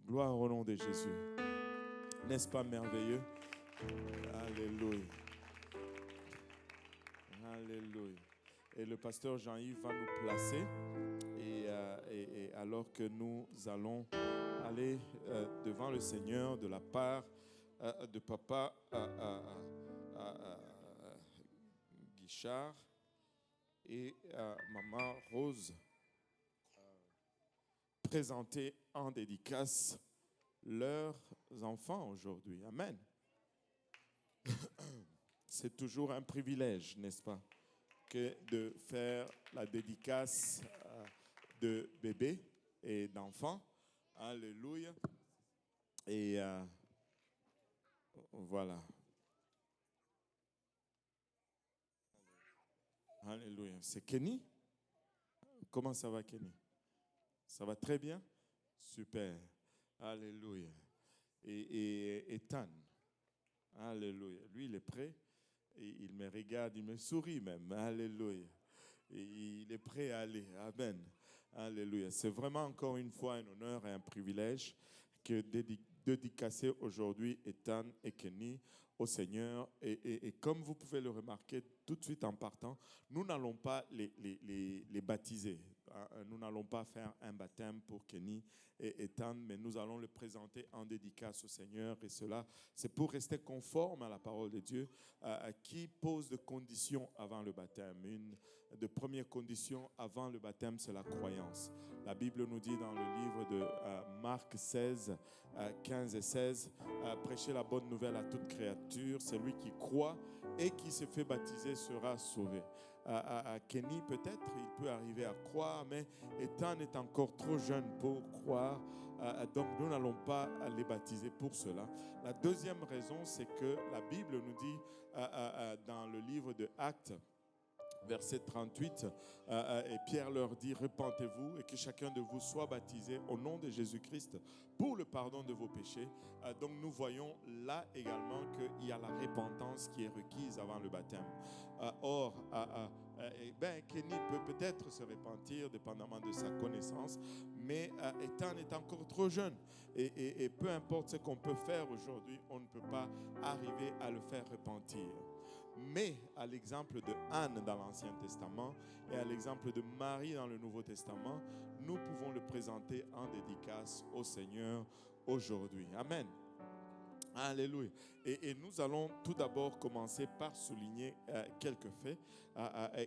gloire au nom de Jésus. N'est-ce pas merveilleux? Alléluia. Alléluia. Et le pasteur Jean-Yves va nous placer. Et alors que nous allons aller devant le Seigneur de la part de papa Guichard et maman Rose, présenter en dédicace leurs enfants aujourd'hui. Amen. C'est toujours un privilège, n'est-ce pas, que de faire la dédicace de bébés et d'enfants. Alléluia. Et voilà. Alléluia. C'est Kenny? Comment ça va, Kenny? Ça va très bien? Super. Alléluia. Et Ethan? Alléluia. Lui, il est prêt. Et il me regarde, il me sourit même. Alléluia. Et il est prêt à aller. Amen. Alléluia. C'est vraiment encore une fois un honneur et un privilège que dédicacer aujourd'hui Ethan et Kenny au Seigneur. Et comme vous pouvez le remarquer tout de suite en partant, nous n'allons pas les baptiser. Nous n'allons pas faire un baptême pour Kenny et Ethan, mais nous allons le présenter en dédicace au Seigneur. Et cela, c'est pour rester conforme à la parole de Dieu qui pose des conditions avant le baptême. Une des premières conditions avant le baptême, c'est la croyance. La Bible nous dit dans le livre de Marc 16, 15 et 16, prêchez la bonne nouvelle à toute créature. Celui qui croit et qui se fait baptiser sera sauvé. Kenny, peut-être, il peut arriver à croire, mais Ethan est encore trop jeune pour croire. Donc, nous n'allons pas les baptiser pour cela. La deuxième raison, c'est que la Bible nous dit dans le livre de Actes, verset 38, et Pierre leur dit, repentez-vous et que chacun de vous soit baptisé au nom de Jésus-Christ pour le pardon de vos péchés. Donc nous voyons là également qu'il y a la repentance qui est requise avant le baptême. Or, Kenny peut peut-être se repentir dépendamment de sa connaissance, mais Ethan est encore trop jeune. Et peu importe ce qu'on peut faire aujourd'hui, on ne peut pas arriver à le faire repentir. Mais à l'exemple de Anne dans l'Ancien Testament et à l'exemple de Marie dans le Nouveau Testament, nous pouvons le présenter en dédicace au Seigneur aujourd'hui. Amen. Alléluia. Et nous allons tout d'abord commencer par souligner quelques faits.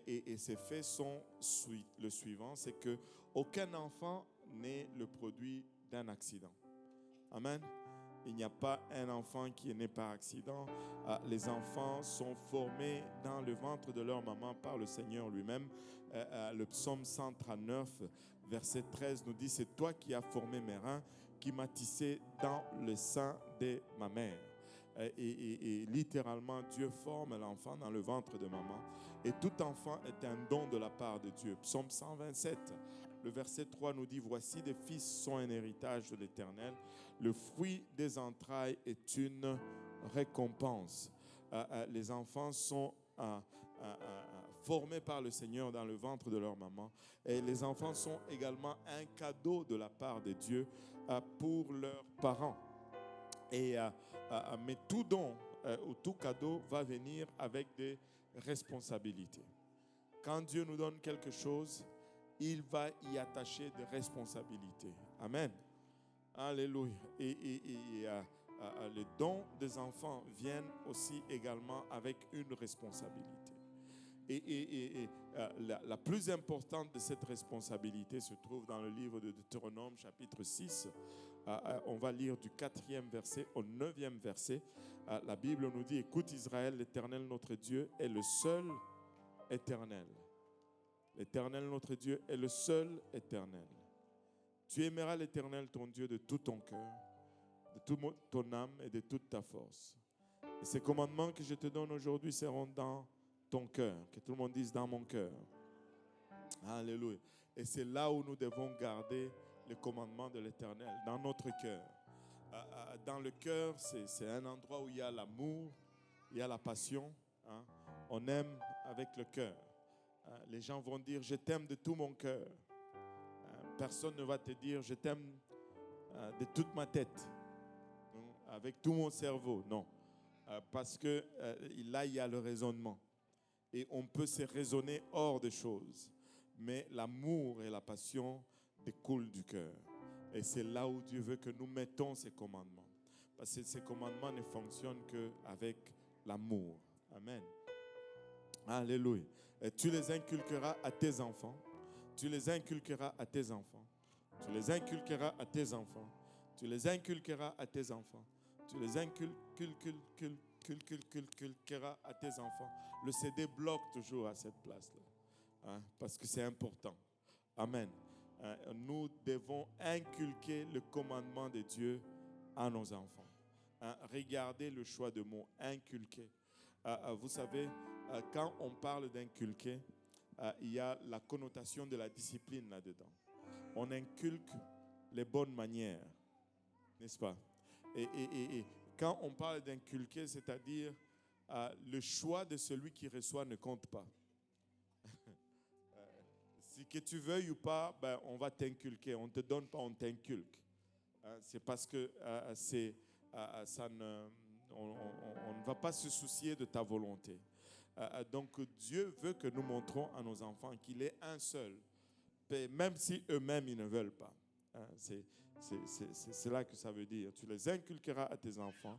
Et ces faits sont le suivant, c'est qu'aucun enfant n'est le produit d'un accident. Amen. Il n'y a pas un enfant qui est né par accident. Les enfants sont formés dans le ventre de leur maman par le Seigneur lui-même. Le psaume 139, verset 13 nous dit, c'est toi qui as formé mes reins, qui m'as tissé dans le sein de ma mère. Et littéralement, Dieu forme l'enfant dans le ventre de maman. Et tout enfant est un don de la part de Dieu. Psaume 127, le verset 3 nous dit, voici des fils sont un héritage de l'Éternel. Le fruit des entrailles est une récompense. Les enfants sont formés par le Seigneur dans le ventre de leur maman. Et les enfants sont également un cadeau de la part de Dieu pour leurs parents. Mais tout don ou tout cadeau va venir avec des responsabilités. Quand Dieu nous donne quelque chose, il va y attacher des responsabilités. Amen. Alléluia. Et les dons des enfants viennent aussi également avec une responsabilité. La plus importante de cette responsabilité se trouve dans le livre de Deutéronome, chapitre 6. On va lire du 4e verset au 9e verset. La Bible nous dit, écoute Israël, l'Éternel notre Dieu est le seul éternel. L'Éternel notre Dieu est le seul éternel. Tu aimeras l'Éternel ton Dieu de tout ton cœur, de toute ton âme et de toute ta force. Et ces commandements que je te donne aujourd'hui seront dans ton cœur. Que tout le monde dise dans mon cœur. Alléluia. Et c'est là où nous devons garder les commandements de l'Éternel, dans notre cœur. Dans le cœur, c'est un endroit où il y a l'amour, il y a la passion. Hein. On aime avec le cœur. Les gens vont dire, je t'aime de tout mon cœur. Personne ne va te dire, je t'aime de toute ma tête, avec tout mon cerveau. Non. Parce que là, il y a le raisonnement. Et on peut se raisonner hors des choses. Mais l'amour et la passion découlent du cœur. Et c'est là où Dieu veut que nous mettons ses commandements. Parce que ces commandements ne fonctionnent qu'avec l'amour. Amen. Alléluia. Et tu les inculqueras à tes enfants. Tu les inculqueras à tes enfants. Tu les inculqueras à tes enfants. Tu les inculqueras à tes enfants. Tu les inculqueras à tes enfants. Le CD bloque toujours à cette place-là. Hein, parce que c'est important. Amen. Nous devons inculquer le commandement de Dieu à nos enfants. Regardez le choix de mots, inculquer. Vous savez, quand on parle d'inculquer, il y a la connotation de la discipline là-dedans. On inculque les bonnes manières, n'est-ce pas? Et quand on parle d'inculquer, c'est-à-dire le choix de celui qui reçoit ne compte pas. Si que tu veuilles ou pas, ben, on va t'inculquer. On ne te donne pas, on t'inculque. C'est parce que on ne va pas se soucier de ta volonté. Donc Dieu veut que nous montrons à nos enfants qu'il est un seul, même si eux-mêmes ils ne veulent pas. C'est là que ça veut dire. Tu les inculqueras à tes enfants.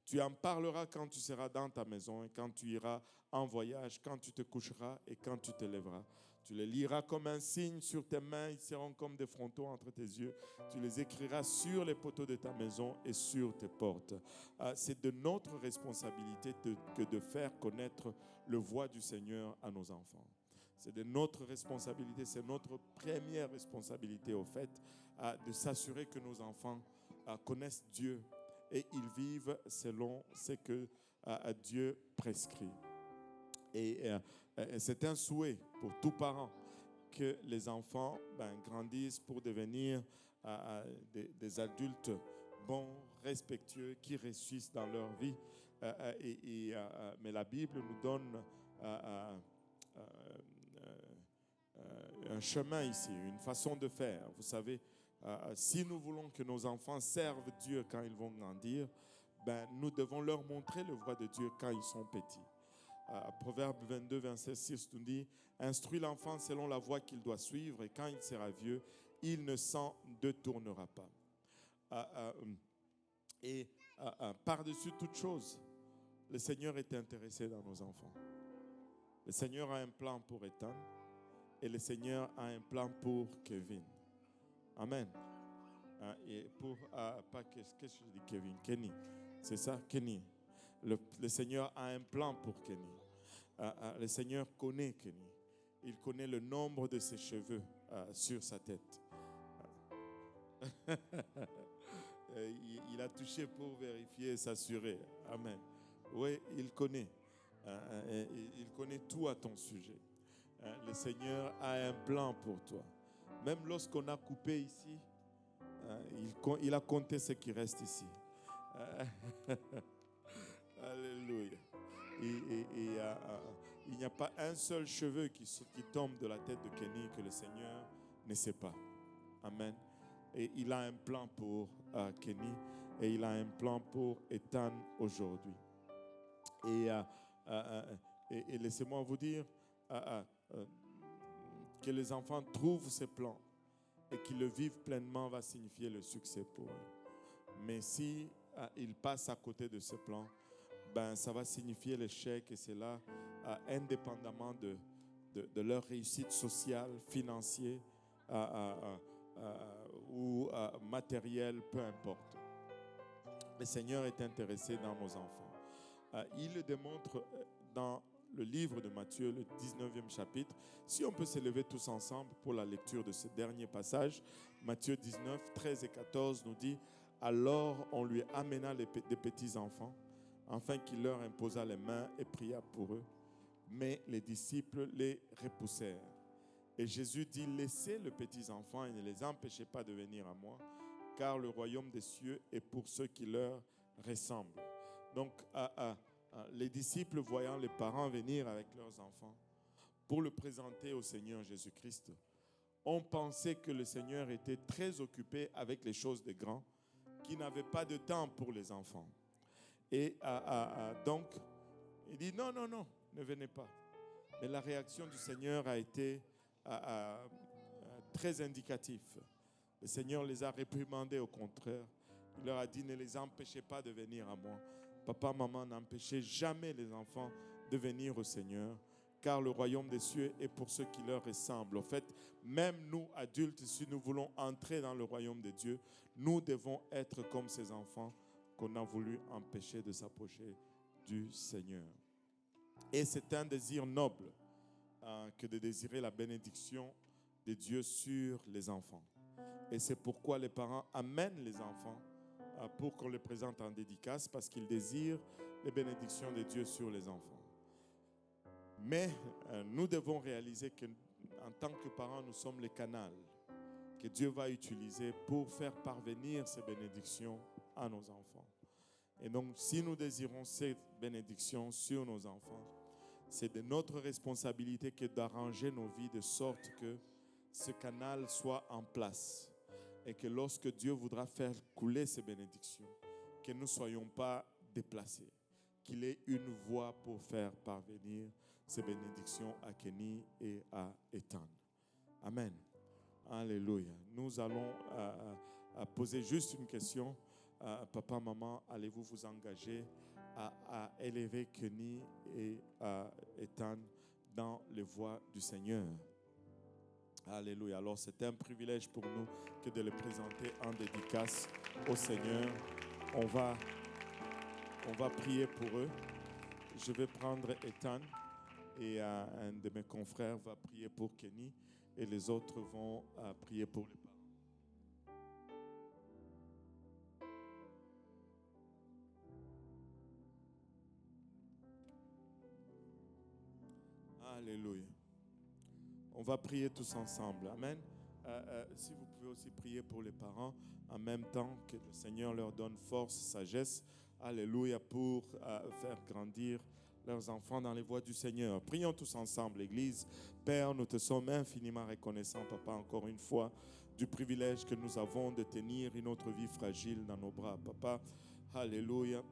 Tu en parleras quand tu seras dans ta maison et quand tu iras en voyage, quand tu te coucheras et quand tu te lèveras. Tu les liras comme un signe sur tes mains, ils seront comme des frontons entre tes yeux. Tu les écriras sur les poteaux de ta maison et sur tes portes. C'est de notre responsabilité que de faire connaître le voie du Seigneur à nos enfants. C'est de notre responsabilité, c'est notre première responsabilité au fait, de s'assurer que nos enfants connaissent Dieu et ils vivent selon ce que Dieu prescrit. Et c'est un souhait pour tous parents que les enfants grandissent pour devenir des adultes bons, respectueux, qui réussissent dans leur vie. Mais la Bible nous donne un chemin ici, une façon de faire. Vous savez, si nous voulons que nos enfants servent Dieu quand ils vont grandir, nous devons leur montrer le voie de Dieu quand ils sont petits. Proverbe 22, verset 6 nous dit « Instruis l'enfant selon la voie qu'il doit suivre et quand il sera vieux, il ne s'en détournera pas. » Par-dessus toute chose, le Seigneur est intéressé dans nos enfants. Le Seigneur a un plan pour Ethan et le Seigneur a un plan pour Kevin. Amen. Et pour, pas qu'est-ce que je dis Kevin, Kenny. C'est ça, Kenny. Le Seigneur a un plan pour Kenny. Le Seigneur connaît Kenny. Il connaît le nombre de ses cheveux sur sa tête. Il a touché pour vérifier et s'assurer. Amen. Oui, il connaît. Il connaît tout à ton sujet. Le Seigneur a un plan pour toi. Même lorsqu'on a coupé ici, il a compté ce qui reste ici. Alléluia. Il n'y a pas un seul cheveu qui tombe de la tête de Kenny que le Seigneur ne sait pas. Amen. Et il a un plan pour Kenny et il a un plan pour Ethan aujourd'hui. Et laissez-moi vous dire que les enfants trouvent ces plans et qu'ils le vivent pleinement va signifier le succès pour eux. Mais si ils passent à côté de ce plan, ça va signifier l'échec et c'est là, indépendamment de leur réussite sociale, financière ou matérielle, peu importe. Le Seigneur est intéressé dans nos enfants. Il le démontre dans le livre de Matthieu, le 19e chapitre. Si on peut se lever tous ensemble pour la lecture de ce dernier passage, Matthieu 19, 13 et 14 nous dit « Alors on lui amena des petits enfants, afin qu'il leur imposa les mains et pria pour eux. Mais les disciples les repoussèrent. Et Jésus dit, laissez les petits enfants et ne les empêchez pas de venir à moi, car le royaume des cieux est pour ceux qui leur ressemblent. » Donc, les disciples, voyant les parents venir avec leurs enfants pour le présenter au Seigneur Jésus-Christ, ont pensé que le Seigneur était très occupé avec les choses des grands, qu'il n'avait pas de temps pour les enfants. Et donc, il dit non, non, non, ne venez pas. Mais la réaction du Seigneur a été très indicative. Le Seigneur les a réprimandés au contraire. Il leur a dit, ne les empêchez pas de venir à moi. Papa, maman, n'empêchez jamais les enfants de venir au Seigneur, car le royaume des cieux est pour ceux qui leur ressemblent. En fait, même nous, adultes, si nous voulons entrer dans le royaume de Dieu, nous devons être comme ces enfants qu'on a voulu empêcher de s'approcher du Seigneur. Et c'est un désir noble que de désirer la bénédiction de Dieu sur les enfants. Et c'est pourquoi les parents amènent les enfants pour qu'on les présente en dédicace, parce qu'ils désirent les bénédictions de Dieu sur les enfants. Mais nous devons réaliser qu'en tant que parents, nous sommes les canaux que Dieu va utiliser pour faire parvenir ces bénédictions à nos enfants. Et donc, si nous désirons ces bénédictions sur nos enfants, c'est de notre responsabilité que d'arranger nos vies de sorte que ce canal soit en place. Et que lorsque Dieu voudra faire couler ces bénédictions, que nous ne soyons pas déplacés. Qu'il ait une voie pour faire parvenir ces bénédictions à Kenny et à Ethan. Amen. Alléluia. Nous allons poser juste une question. Papa, maman, allez-vous vous engager à élever Kenny et Ethan dans les voies du Seigneur? Alléluia. Alors, c'est un privilège pour nous que de les présenter en dédicace au Seigneur. On va prier pour eux. Je vais prendre Ethan et un de mes confrères va prier pour Kenny et les autres vont prier pour les parents. Alléluia. On va prier tous ensemble. Amen. Si vous pouvez aussi prier pour les parents en même temps, que le Seigneur leur donne force, sagesse. Alléluia, pour faire grandir leurs enfants dans les voies du Seigneur. Prions tous ensemble, l'Église. Père, nous te sommes infiniment reconnaissants, Papa, encore une fois, du privilège que nous avons de tenir une autre vie fragile dans nos bras, Papa. Alléluia.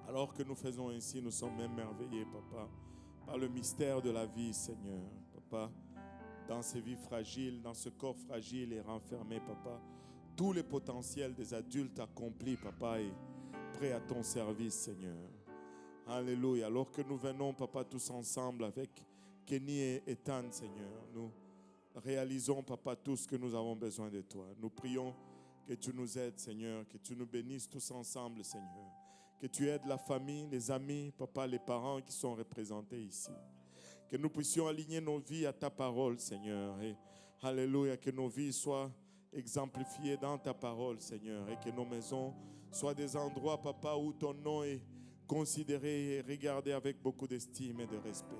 Alors que nous faisons ainsi, nous sommes émerveillés, Papa, par le mystère de la vie, Seigneur. Papa, dans ces vies fragiles, dans ce corps fragile et renfermé, Papa, tous les potentiels des adultes accomplis, Papa, et prêts à ton service, Seigneur. Alléluia. Alors que nous venons, Papa, tous ensemble avec Kenny et Ethan, Seigneur, nous réalisons, Papa, tout ce que nous avons besoin de toi. Nous prions que tu nous aides, Seigneur, que tu nous bénisses tous ensemble, Seigneur. Que tu aides la famille, les amis, Papa, les parents qui sont représentés ici. Que nous puissions aligner nos vies à ta parole, Seigneur. Et alléluia, que nos vies soient exemplifiées dans ta parole, Seigneur. Et que nos maisons soient des endroits, Papa, où ton nom est considéré et regardé avec beaucoup d'estime et de respect.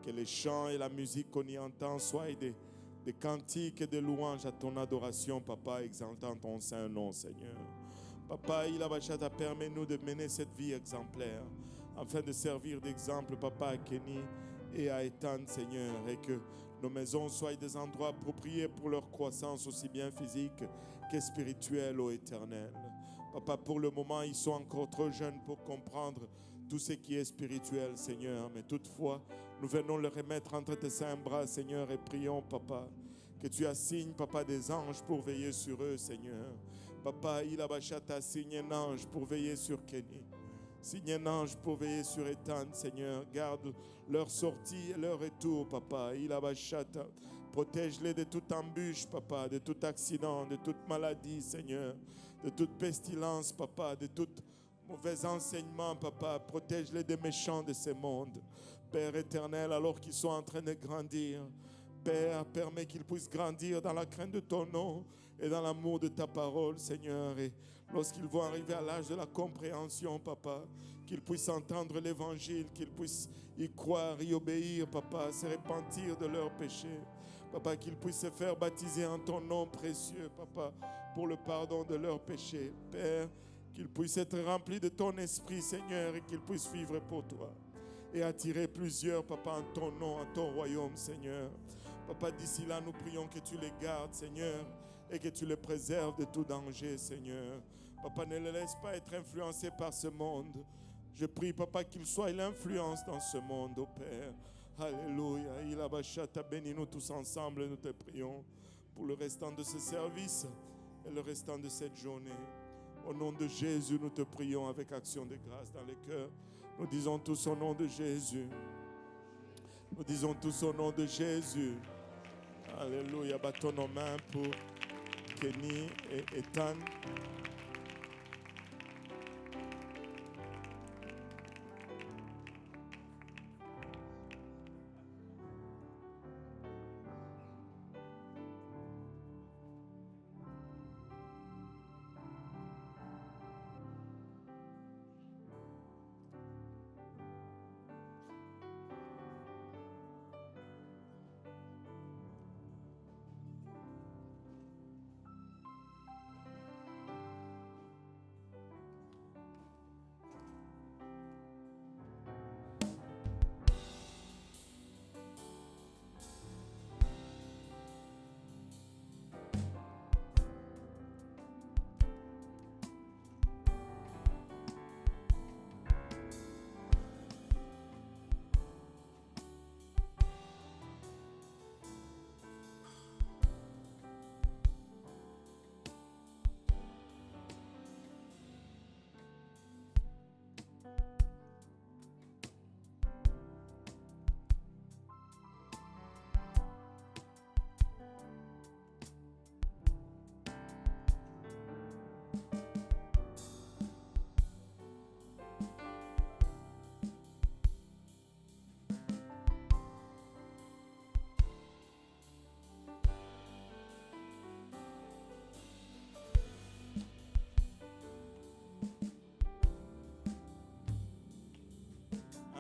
Que les chants et la musique qu'on y entend soient des cantiques et des louanges à ton adoration, Papa, exaltant ton saint nom, Seigneur. Papa, Ilabachata, permets-nous de mener cette vie exemplaire, afin de servir d'exemple, Papa, à Kenny et à Ethan, Seigneur, et que nos maisons soient des endroits appropriés pour leur croissance, aussi bien physique que spirituelle, ô Éternel. Papa, pour le moment, ils sont encore trop jeunes pour comprendre tout ce qui est spirituel, Seigneur. Mais toutefois, nous venons le remettre entre tes saints bras, Seigneur, et prions, Papa, que tu assignes, Papa, des anges pour veiller sur eux, Seigneur. Papa, Ilabachata, signe un ange pour veiller sur Kenny. Signe un ange pour veiller sur Ethan, Seigneur. Garde leur sortie et leur retour, Papa. Ilabachata. Protège-les de toute embûche, Papa, de tout accident, de toute maladie, Seigneur. De toute pestilence, Papa, de tout mauvais enseignement, Papa. Protège-les des méchants de ce monde. Père éternel, alors qu'ils sont en train de grandir, Père, permets qu'ils puissent grandir dans la crainte de ton nom et dans l'amour de ta parole, Seigneur. Et lorsqu'ils vont arriver à l'âge de la compréhension, Papa, qu'ils puissent entendre l'évangile, qu'ils puissent y croire, y obéir, Papa, se repentir de leurs péchés. Papa, qu'ils puissent se faire baptiser en ton nom précieux, Papa, pour le pardon de leurs péchés. Père, qu'ils puissent être remplis de ton esprit, Seigneur, et qu'ils puissent vivre pour toi. Et attirer plusieurs, Papa, en ton nom, en ton royaume, Seigneur. Papa, d'ici là, nous prions que tu les gardes, Seigneur, et que tu les préserves de tout danger, Seigneur. Papa, ne les laisse pas être influencés par ce monde. Je prie, Papa, qu'ils soient l'influence dans ce monde, oh Père. Alléluia. Il a bachata, bénis-nous tous ensemble, nous te prions pour le restant de ce service et le restant de cette journée. Au nom de Jésus, nous te prions avec action de grâce dans les cœurs. Nous disons tous au nom de Jésus. Nous disons tous au nom de Jésus. Alléluia. Battons nos mains pour Kenny et Ethan.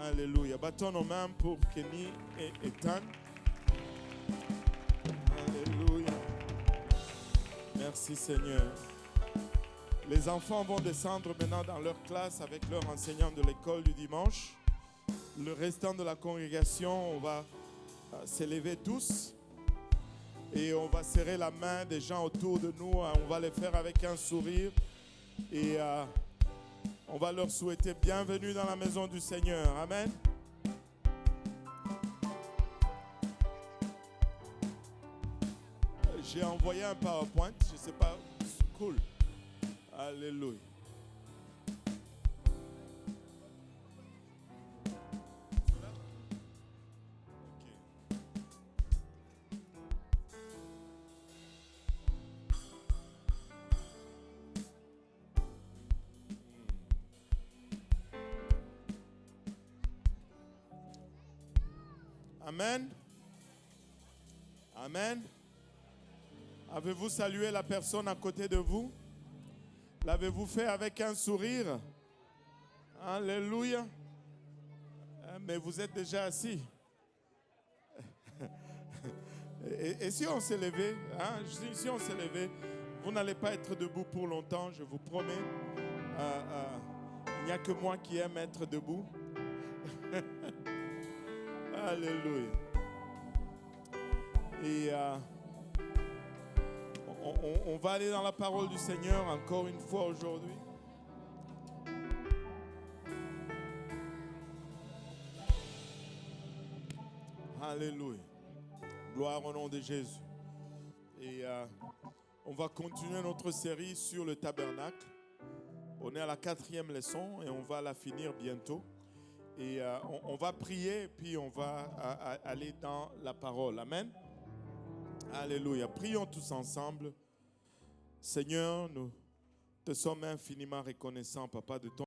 Alléluia. Battons nos mains pour Kenny et Ethan. Alléluia. Merci Seigneur. Les enfants vont descendre maintenant dans leur classe avec leur enseignant de l'école du dimanche. Le restant de la congrégation, on va s'élever tous et on va serrer la main des gens autour de nous. On va les faire avec un sourire et on va leur souhaiter bienvenue dans la maison du Seigneur. Amen. J'ai envoyé un PowerPoint. Je ne sais pas. Cool. Alléluia. Amen. Amen. Avez-vous salué la personne à côté de vous? L'avez-vous fait avec un sourire? Alléluia. Mais vous êtes déjà assis. Et si on s'est levé, si on s'est levé, vous n'allez pas être debout pour longtemps, je vous promets. Il n'y a que moi qui aime être debout. Alléluia. Et on va aller dans la parole du Seigneur encore une fois aujourd'hui. Alléluia. Gloire au nom de Jésus. Et on va continuer notre série sur le tabernacle. On est à la 4e leçon et on va la finir bientôt. Et on va prier, puis on va aller dans la parole. Amen. Alléluia. Prions tous ensemble. Seigneur, nous te sommes infiniment reconnaissants, Papa, de ton